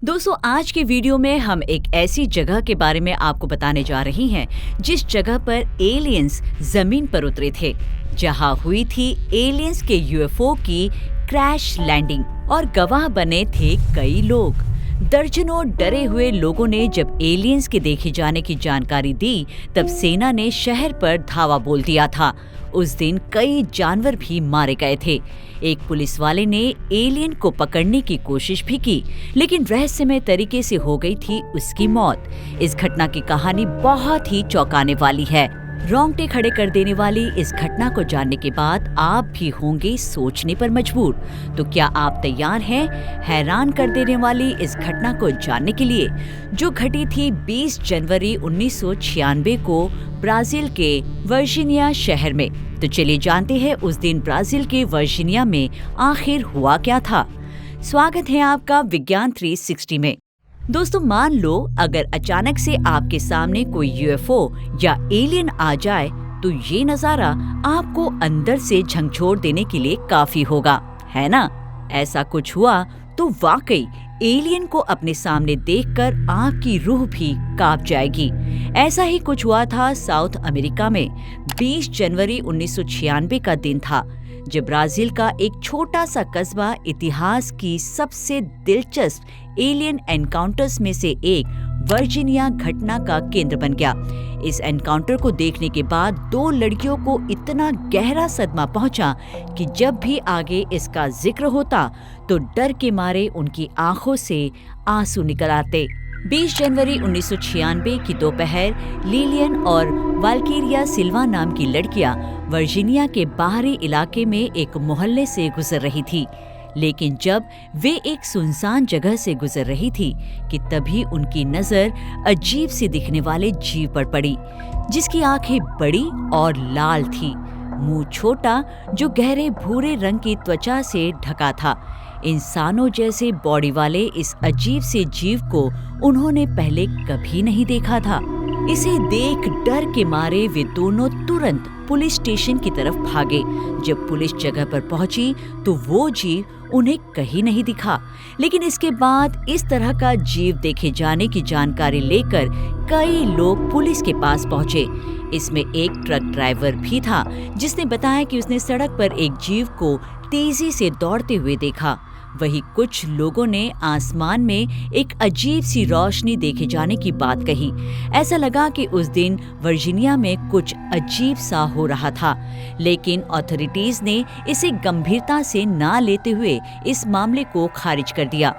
दोस्तों, आज के वीडियो में हम एक ऐसी जगह के बारे में आपको बताने जा रहे हैं जिस जगह पर एलियंस जमीन पर उतरे थे, जहां हुई थी एलियंस के यूएफओ की क्रैश लैंडिंग और गवाह बने थे कई लोग। दर्जनों डरे हुए लोगों ने जब एलियंस के देखे जाने की जानकारी दी, तब सेना ने शहर पर धावा बोल दिया था। उस दिन कई जानवर भी मारे गए थे। एक पुलिस वाले ने एलियन को पकड़ने की कोशिश भी की, लेकिन रहस्यमय तरीके से हो गई थी उसकी मौत। इस घटना की कहानी बहुत ही चौंकाने वाली है। रोंगटे खड़े कर देने वाली इस घटना को जानने के बाद आप भी होंगे सोचने पर मजबूर। तो क्या आप तैयार हैं हैरान कर देने वाली इस घटना को जानने के लिए, जो घटी थी 20 जनवरी 1996 को ब्राजील के वर्जीनिया शहर में। तो चलिए जानते हैं उस दिन ब्राजील के वर्जीनिया में आखिर हुआ क्या था। स्वागत है आपका विज्ञान 360 में। दोस्तों, मान लो अगर अचानक से आपके सामने कोई यूएफओ या एलियन आ जाए, तो ये नजारा आपको अंदर से झकझोर देने के लिए काफी होगा, है ना? ऐसा कुछ हुआ तो वाकई एलियन को अपने सामने देखकर आपकी रूह भी कांप जाएगी। ऐसा ही कुछ हुआ था साउथ अमेरिका में। 20 जनवरी 1996 का दिन था, जब ब्राजील का एक छोटा सा कस्बा इतिहास की सबसे दिलचस्प एलियन एनकाउंटर्स में से एक वर्जीनिया घटना का केंद्र बन गया। इस एनकाउंटर को देखने के बाद 2 लड़कियों को इतना गहरा सदमा पहुंचा कि जब भी आगे इसका जिक्र होता तो डर के मारे उनकी आंखों से आंसू निकल आते। 20 जनवरी 1996 की दोपहर लिलियन और वाल्कीरिया सिल्वा नाम की लड़कियां वर्जीनिया के बाहरी इलाके में एक मोहल्ले से गुजर रही थी। लेकिन जब वे एक सुनसान जगह से गुजर रही थी कि तभी उनकी नजर अजीब सी दिखने वाले जीव पर पड़ी, जिसकी आंखें बड़ी और लाल थी, मुंह छोटा जो गहरे भूरे रंग की त्वचा से ढका था। इंसानों जैसे बॉडी वाले इस अजीब से जीव को उन्होंने पहले कभी नहीं देखा था। इसे देख डर के मारे वे दोनों तुरंत पुलिस स्टेशन की तरफ भागे। जब पुलिस जगह पर पहुंची तो वो जीव उन्हें कहीं नहीं दिखा। लेकिन इसके बाद इस तरह का जीव देखे जाने की जानकारी लेकर कई लोग पुलिस के पास पहुंचे। इसमें एक ट्रक ड्राइवर भी था, जिसने बताया कि उसने सड़क पर एक जीव को तेजी से दौड़ते हुए देखा। वहीं कुछ लोगों ने आसमान में एक अजीब सी रोशनी देखे जाने की बात कही। ऐसा लगा कि उस दिन वर्जीनिया में कुछ अजीब सा हो रहा था, लेकिन अथॉरिटीज ने इसे गंभीरता से ना लेते हुए इस मामले को खारिज कर दिया।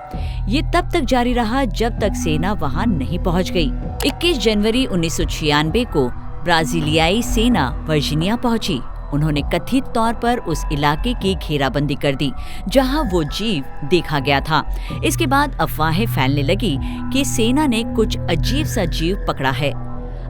ये तब तक जारी रहा जब तक सेना वहां नहीं पहुंच गई। 21 जनवरी 1996 को ब्राजीलियाई सेना वर्जीनिया पहुंची। उन्होंने कथित तौर पर उस इलाके की घेराबंदी कर दी जहां वो जीव देखा गया था। इसके बाद अफवाहें फैलने लगी कि सेना ने कुछ अजीब सा जीव पकड़ा है।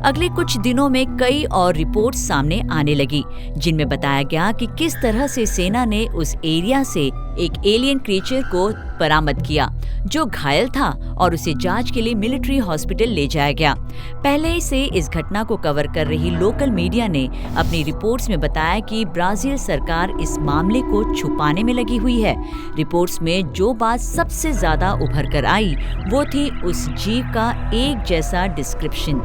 अगले कुछ दिनों में कई और रिपोर्ट्स सामने आने लगी, जिनमें बताया गया कि किस तरह से सेना ने उस एरिया से एक एलियन क्रीचर को बरामद किया, जो घायल था, और उसे जांच के लिए मिलिट्री हॉस्पिटल ले जाया गया। पहले से इस घटना को कवर कर रही लोकल मीडिया ने अपनी रिपोर्ट्स में बताया कि ब्राजील सरकार इस मामले को छुपाने में लगी हुई है। रिपोर्ट्स में जो बात सबसे ज्यादा उभर कर आई वो थी उस जीव का एक जैसा डिस्क्रिप्शन।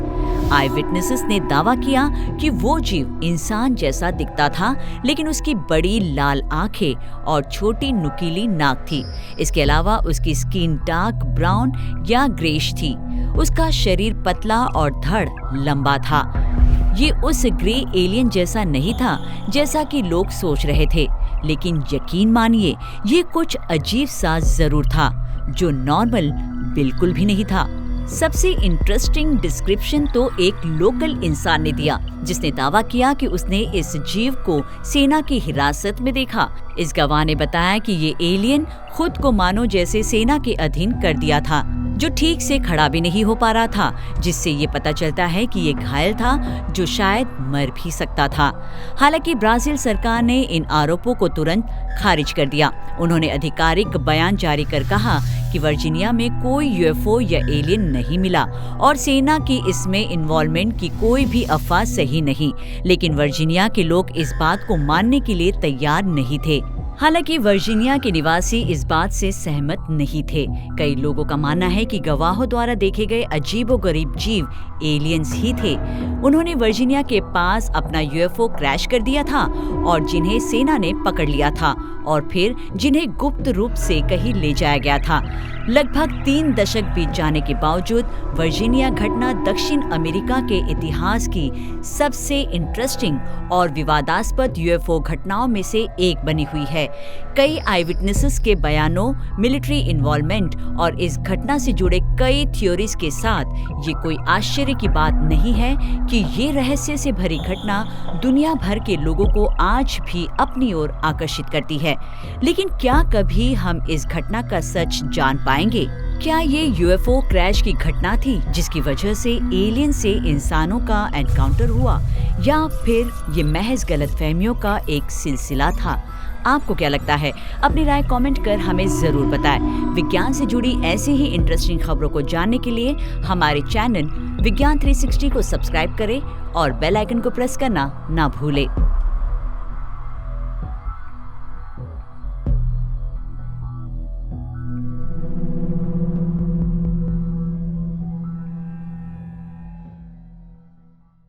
आई विटनेसेस ने दावा किया कि वो जीव इंसान जैसा दिखता था, लेकिन उसकी बड़ी लाल आंखें और छोटी नुकीली नाक थी। इसके अलावा उसकी स्किन डार्क ब्राउन या ग्रेश थी। उसका शरीर पतला और धड़ लंबा था। ये उस ग्रे एलियन जैसा नहीं था जैसा कि लोग सोच रहे थे, लेकिन यकीन मानिए ये कुछ अजीब सा जरूर था, जो नॉर्मल बिल्कुल भी नहीं था। सबसे इंटरेस्टिंग डिस्क्रिप्शन तो एक लोकल इंसान ने दिया, जिसने दावा किया कि उसने इस जीव को सेना की हिरासत में देखा। इस गवाह ने बताया कि ये एलियन खुद को मानो जैसे सेना के अधीन कर दिया था, जो ठीक से खड़ा भी नहीं हो पा रहा था, जिससे ये पता चलता है कि ये घायल था, जो शायद मर भी सकता था। हालांकि ब्राजील सरकार ने इन आरोपों को तुरंत खारिज कर दिया। उन्होंने आधिकारिक बयान जारी कर कहा कि वर्जीनिया में कोई यूएफओ या एलियन नहीं मिला और सेना की इसमें इन्वॉल्वमेंट की कोई भी अफवाह सही नहीं। लेकिन वर्जीनिया के लोग इस बात को मानने के लिए तैयार नहीं थे। हालांकि वर्जीनिया के निवासी इस बात से सहमत नहीं थे। कई लोगों का मानना है कि गवाहों द्वारा देखे गए अजीबोगरीब जीव एलियंस ही थे। उन्होंने वर्जीनिया के पास अपना यूएफओ क्रैश कर दिया था और जिन्हें सेना ने पकड़ लिया था और फिर जिन्हें गुप्त रूप से कहीं ले जाया गया था। लगभग 3 दशक बीत जाने के बावजूद वर्जीनिया घटना दक्षिण अमेरिका के इतिहास की सबसे इंटरेस्टिंग और विवादास्पद यूएफओ घटनाओं में से एक बनी हुई है। कई आई विटनेसेस के बयानों, मिलिट्री इन्वॉल्वमेंट और इस घटना से जुड़े कई थ्योरीज के साथ ये कोई आश्चर्य की बात नहीं है कि ये रहस्य से भरी घटना दुनिया भर के लोगों को आज भी अपनी ओर आकर्षित करती है। लेकिन क्या कभी हम इस घटना का सच जान पाएंगे? क्या ये यूएफओ क्रैश की घटना थी जिसकी वजह से एलियन से इंसानों का एनकाउंटर हुआ, या फिर ये महज गलतफहमियों का एक सिलसिला था? आपको क्या लगता है? अपनी राय कमेंट कर हमें जरूर बताएं। विज्ञान से जुड़ी ऐसी ही इंटरेस्टिंग खबरों को जानने के लिए हमारे चैनल विज्ञान 360 को सब्सक्राइब करें और बेल आइकन को प्रेस करना ना भूलें।